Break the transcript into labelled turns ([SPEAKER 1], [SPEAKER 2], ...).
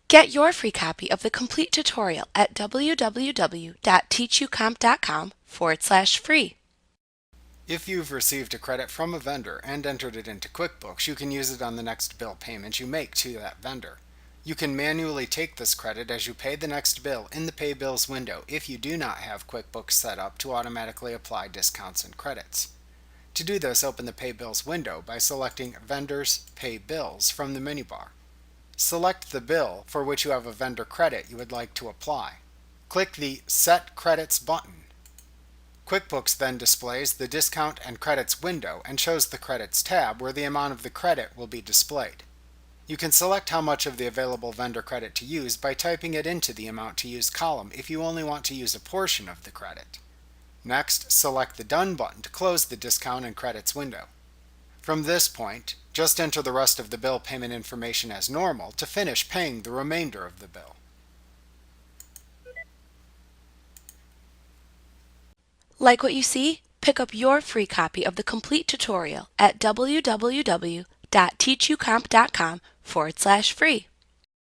[SPEAKER 1] Get your free copy of the complete tutorial at www.teachucomp.com/free.
[SPEAKER 2] If you've received a credit from a vendor and entered it into QuickBooks, you can use it on the next bill payment you make to that vendor. You can manually take this credit as you pay the next bill in the Pay Bills window if you do not have QuickBooks set up to automatically apply discounts and credits. To do this, open the Pay Bills window by selecting Vendors Pay Bills from the menu bar. Select the bill for which you have a vendor credit you would like to apply. Click the Set Credits button. QuickBooks then displays the Discount and Credits window and shows the Credits tab where the amount of the credit will be displayed. You can select how much of the available vendor credit to use by typing it into the Amount to Use column if you only want to use a portion of the credit. Next, select the Done button to close the Discount and Credits window. From this point, just enter the rest of the bill payment information as normal to finish paying the remainder of the bill.
[SPEAKER 1] Like what you see? Pick up your free copy of the complete tutorial at www.teachucomp.com/free.